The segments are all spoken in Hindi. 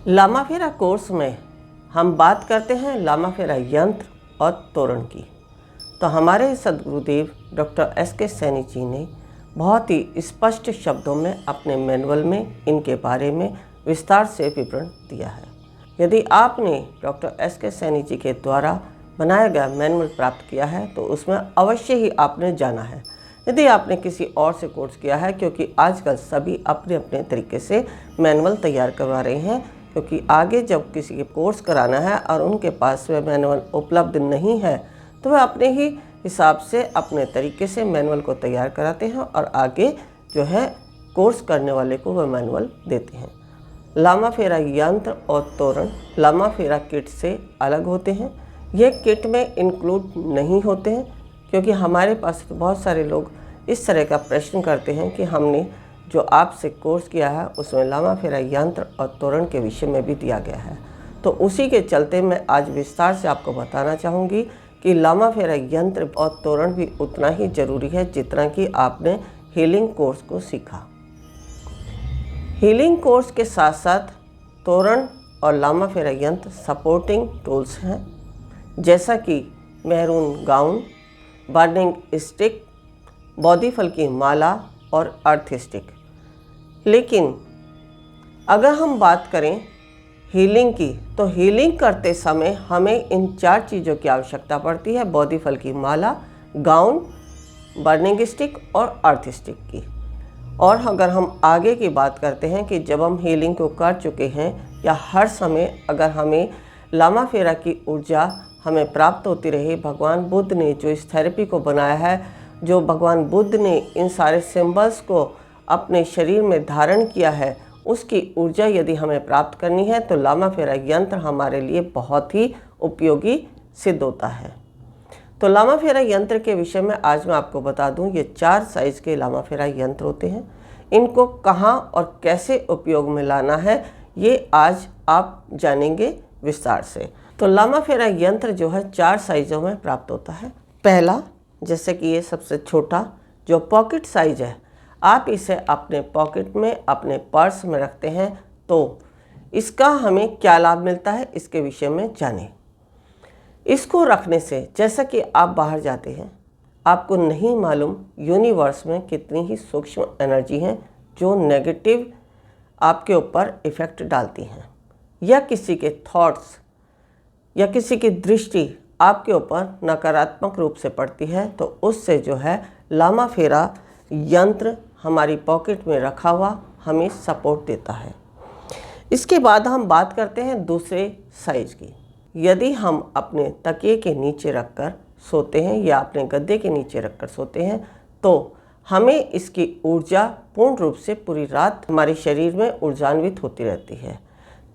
लामाफेरा कोर्स में हम बात करते हैं लामाफेरा यंत्र और तोरण की। तो हमारे सद्गुरुदेव डॉक्टर एस.के. सैनी जी ने बहुत ही स्पष्ट शब्दों में अपने मैनुअल में इनके बारे में विस्तार से विवरण दिया है। यदि आपने डॉक्टर एस.के. सैनी जी के द्वारा बनाया गया मैनुअल प्राप्त किया है तो उसमें अवश्य ही आपने जाना है। यदि आपने किसी और से कोर्स किया है, क्योंकि आजकल सभी अपने अपने तरीके से मैनुअल तैयार करवा रहे हैं, क्योंकि आगे जब किसी के कोर्स कराना है और उनके पास वह मैनुअल उपलब्ध नहीं है तो वह अपने ही हिसाब से अपने तरीके से मैनुअल को तैयार कराते हैं और आगे जो है कोर्स करने वाले को वह मैनुअल देते हैं। लामाफेरा यंत्र और तोरण लामाफेरा किट से अलग होते हैं। ये किट में इंक्लूड नहीं होते हैं, क्योंकि हमारे पास तो बहुत सारे लोग इस तरह का प्रश्न करते हैं कि हमने जो आपसे कोर्स किया है उसमें लामाफेरा यंत्र और तोरण के विषय में भी दिया गया है। तो उसी के चलते मैं आज विस्तार से आपको बताना चाहूँगी कि लामाफेरा यंत्र और तोरण भी उतना ही ज़रूरी है जितना कि आपने हीलिंग कोर्स को सीखा। हीलिंग कोर्स के साथ साथ तोरण और लामाफेरा यंत्र सपोर्टिंग टूल्स हैं, जैसा कि मेहरून गाउन, बर्निंग स्टिक, बोधि फल की माला और अर्थ स्टिक। लेकिन अगर हम बात करें हीलिंग की, तो हीलिंग करते समय हमें इन 4 चीज़ों की आवश्यकता पड़ती है: बोधि फल की माला, गाउन, बर्निंग स्टिक और अर्थ स्टिक की। और अगर हम आगे की बात करते हैं कि जब हम हीलिंग को कर चुके हैं या हर समय अगर हमें लामाफेरा की ऊर्जा हमें प्राप्त होती रहे, भगवान बुद्ध ने जो इस थेरेपी को बनाया है, जो भगवान बुद्ध ने इन सारे सिंबल्स को अपने शरीर में धारण किया है, उसकी ऊर्जा यदि हमें प्राप्त करनी है तो लामाफेरा यंत्र हमारे लिए बहुत ही उपयोगी सिद्ध होता है। तो लामाफेरा यंत्र के विषय में आज मैं आपको बता दूं, ये 4 साइज़ के लामाफेरा यंत्र होते हैं। इनको कहाँ और कैसे उपयोग में लाना है ये आज आप जानेंगे विस्तार से। तो लामाफेरा यंत्र जो है 4 साइज़ों में प्राप्त होता है। पहला, जैसे कि ये सबसे छोटा जो पॉकेट साइज है, आप इसे अपने पॉकेट में अपने पर्स में रखते हैं तो इसका हमें क्या लाभ मिलता है इसके विषय में जानें। इसको रखने से जैसा कि आप बाहर जाते हैं, आपको नहीं मालूम यूनिवर्स में कितनी ही सूक्ष्म एनर्जी हैं जो नेगेटिव आपके ऊपर इफ़ेक्ट डालती हैं, या किसी के थॉट्स या किसी की दृष्टि आपके ऊपर नकारात्मक रूप से पड़ती है, तो उससे जो है लामाफेरा यंत्र हमारी पॉकेट में रखा हुआ हमें सपोर्ट देता है। इसके बाद हम बात करते हैं दूसरे साइज़ की। यदि हम अपने तकिए के नीचे रखकर सोते हैं या अपने गद्दे के नीचे रखकर सोते हैं तो हमें इसकी ऊर्जा पूर्ण रूप से पूरी रात हमारे शरीर में ऊर्जान्वित होती रहती है।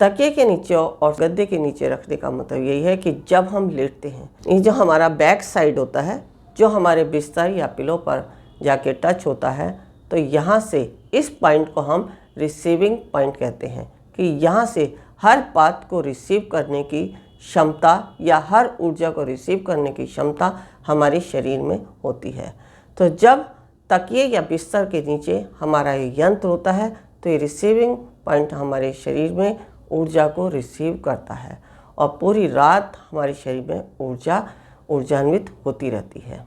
तकिए के नीचे और गद्दे के नीचे रखने का मतलब यही है कि जब हम लेटते हैं, ये जो हमारा बैक साइड होता है, जो हमारे बिस्तर या पिलो पर जाके टच होता है, तो यहाँ से इस पॉइंट को हम रिसीविंग पॉइंट कहते हैं कि यहाँ से हर बात को रिसीव करने की क्षमता या हर ऊर्जा को रिसीव करने की क्षमता हमारे शरीर में होती है। तो जब तकिए या बिस्तर के नीचे हमारा ये यंत्र होता है तो ये रिसीविंग पॉइंट हमारे शरीर में ऊर्जा को रिसीव करता है और पूरी रात हमारे शरीर में ऊर्जान्वित होती रहती है।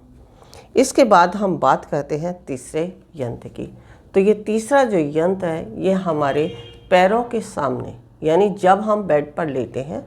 इसके बाद हम बात करते हैं तीसरे यंत्र की। तो ये तीसरा जो यंत्र है ये हमारे पैरों के सामने, यानी जब हम बेड पर लेटे हैं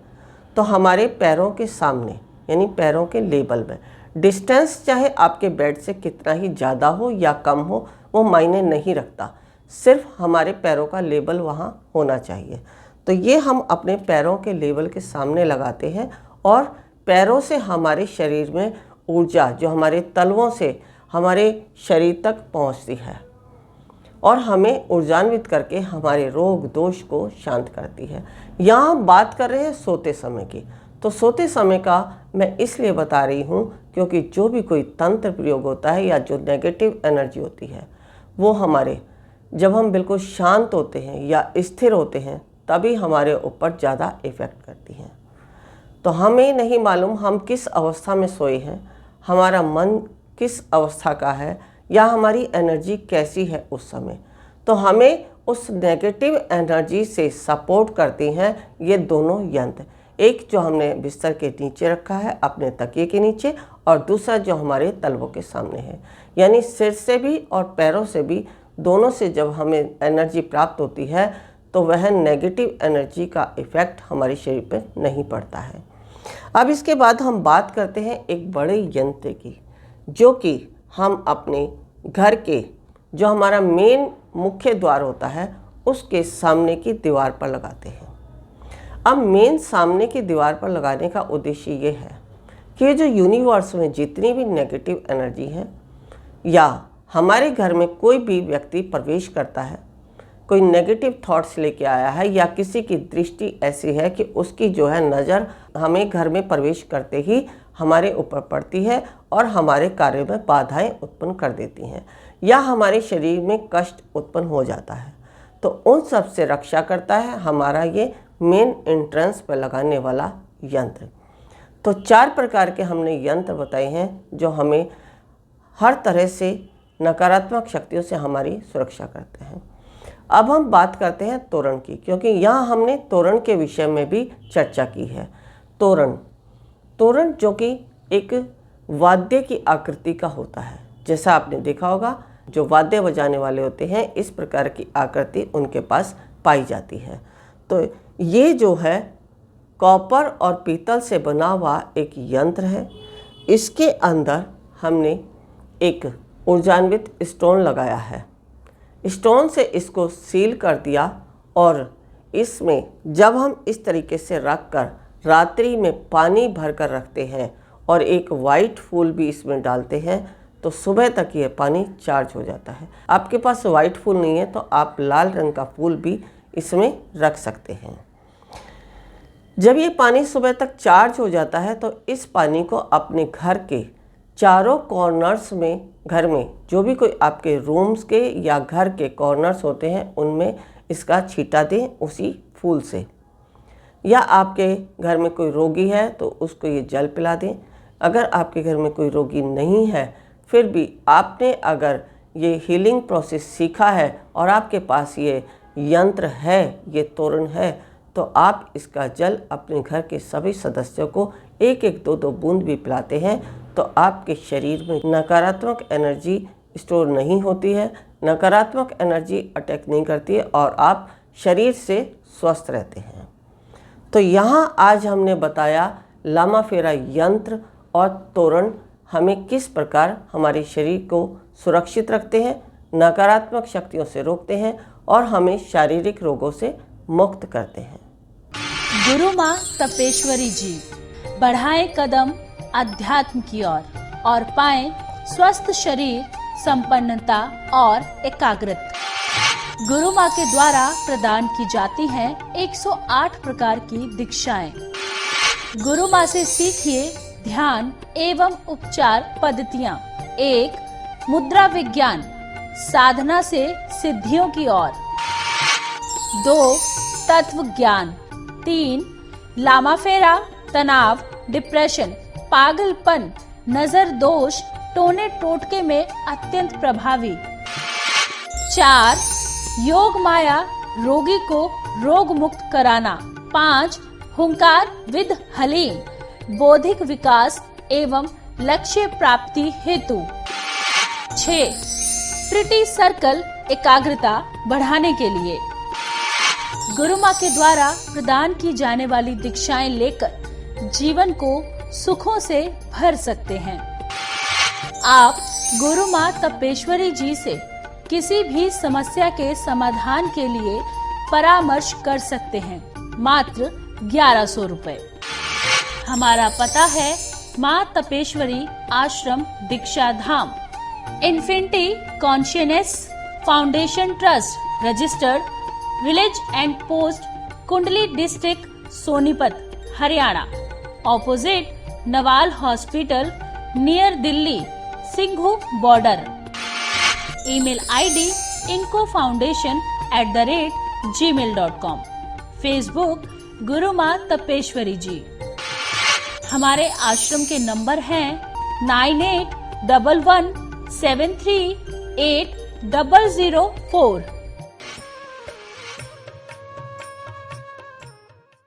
तो हमारे पैरों के सामने यानी पैरों के लेवल में, डिस्टेंस चाहे आपके बेड से कितना ही ज़्यादा हो या कम हो वो मायने नहीं रखता, सिर्फ हमारे पैरों का लेवल वहाँ होना चाहिए। तो ये हम अपने पैरों के लेवल के सामने लगाते हैं और पैरों से हमारे शरीर में ऊर्जा जो हमारे तलवों से हमारे शरीर तक पहुंचती है और हमें ऊर्जान्वित करके हमारे रोग दोष को शांत करती है। यहाँ हम बात कर रहे हैं सोते समय की। तो सोते समय का मैं इसलिए बता रही हूँ क्योंकि जो भी कोई तंत्र प्रयोग होता है या जो नेगेटिव एनर्जी होती है वो हमारे जब हम बिल्कुल शांत होते हैं या स्थिर होते हैं तभी हमारे ऊपर ज़्यादा इफ़ेक्ट करती हैं। तो हमें नहीं मालूम हम किस अवस्था में सोए हैं, हमारा मन किस अवस्था का है या हमारी एनर्जी कैसी है उस समय, तो हमें उस नेगेटिव एनर्जी से सपोर्ट करती हैं ये दोनों यंत्र। एक जो हमने बिस्तर के नीचे रखा है अपने तकिए के नीचे, और दूसरा जो हमारे तलवों के सामने है। यानी सिर से भी और पैरों से भी, दोनों से जब हमें एनर्जी प्राप्त होती है तो वह नेगेटिव एनर्जी का इफ़ेक्ट हमारे शरीर पर नहीं पड़ता है। अब इसके बाद हम बात करते हैं एक बड़े यंत्र की, जो कि हम अपने घर के जो हमारा मेन मुख्य द्वार होता है उसके सामने की दीवार पर लगाते हैं। अब मेन सामने की दीवार पर लगाने का उद्देश्य ये है कि जो यूनिवर्स में जितनी भी नेगेटिव एनर्जी है, या हमारे घर में कोई भी व्यक्ति प्रवेश करता है, कोई नेगेटिव थॉट्स लेके आया है, या किसी की दृष्टि ऐसी है कि उसकी जो है नज़र हमें घर में प्रवेश करते ही हमारे ऊपर पड़ती है और हमारे कार्य में बाधाएं उत्पन्न कर देती हैं, या हमारे शरीर में कष्ट उत्पन्न हो जाता है, तो उन सब से रक्षा करता है हमारा ये मेन एंट्रेंस पर लगाने वाला यंत्र। तो 4 प्रकार के हमने यंत्र बताए हैं जो हमें हर तरह से नकारात्मक शक्तियों से हमारी सुरक्षा करते हैं। अब हम बात करते हैं तोरण की, क्योंकि यहाँ हमने तोरण के विषय में भी चर्चा की है। तोरण जो कि एक वाद्य की आकृति का होता है, जैसा आपने देखा होगा जो वाद्य बजाने वाले होते हैं इस प्रकार की आकृति उनके पास पाई जाती है। तो ये जो है कॉपर और पीतल से बना हुआ एक यंत्र है। इसके अंदर हमने एक ऊर्जान्वित स्टोन लगाया है। स्टोन से इसको सील कर दिया, और इसमें जब हम इस तरीके से रख कर रात्रि में पानी भर कर रखते हैं और एक वाइट फूल भी इसमें डालते हैं तो सुबह तक ये पानी चार्ज हो जाता है। आपके पास वाइट फूल नहीं है तो आप लाल रंग का फूल भी इसमें रख सकते हैं। जब ये पानी सुबह तक चार्ज हो जाता है तो इस पानी को अपने घर के चारों कॉर्नर्स में, घर में जो भी कोई आपके रूम्स के या घर के कॉर्नर्स होते हैं उनमें इसका छींटा दें उसी फूल से। या आपके घर में कोई रोगी है तो उसको ये जल पिला दें। अगर आपके घर में कोई रोगी नहीं है फिर भी आपने अगर ये हीलिंग प्रोसेस सीखा है और आपके पास ये यंत्र है, ये तोरण है, तो आप इसका जल अपने घर के सभी सदस्यों को 1-1, 2-2 बूंद भी पिलाते हैं तो आपके शरीर में नकारात्मक एनर्जी स्टोर नहीं होती है, नकारात्मक एनर्जी अटैक नहीं करती है और आप शरीर से स्वस्थ रहते हैं। तो यहाँ आज हमने बताया लामा फेरा यंत्र और तोरण हमें किस प्रकार हमारे शरीर को सुरक्षित रखते हैं, नकारात्मक शक्तियों से रोकते हैं और हमें शारीरिक रोगों से मुक्त करते हैं। गुरु माँ तपेश्वरी जी बढ़ाएं कदम अध्यात्म की ओर और पाएं स्वस्थ शरीर, संपन्नता और एकाग्रता। गुरु माँ के द्वारा प्रदान की जाती हैं 108 प्रकार की दीक्षाएं। गुरु माँ से सीखिए ध्यान एवं उपचार पद्धतियाँ। 1. मुद्रा विज्ञान, साधना से सिद्धियों की ओर। 2. तत्व ज्ञान। 3. लामा फेरा, तनाव, डिप्रेशन, पागलपन, नजर दोष, टोने टोटके में अत्यंत प्रभावी। 4. योग माया, रोगी को रोग मुक्त कराना। 5. हुंकार विद हलीम, बौद्धिक विकास एवं लक्ष्य प्राप्ति हेतु। 6. ट्रिटी सर्कल, एकाग्रता बढ़ाने के लिए। गुरु माँ के द्वारा प्रदान की जाने वाली दीक्षाएं लेकर जीवन को सुखों से भर सकते हैं। आप गुरु माँ तपेश्वरी जी से किसी भी समस्या के समाधान के लिए परामर्श कर सकते हैं, मात्र 1100 रुपए। हमारा पता है Maa Tapeshwari Ashram, Diksha Dham, infinity consciousness foundation trust, registered, village and post, Kundli district, Sonipat, Haryana, opposite Nawal hospital, near Delhi, Singhu border. Email ID incofoundation@gmail.com। Facebook Guru Maa Tapeshwari जी। हमारे आश्रम के नंबर हैं 9811738004।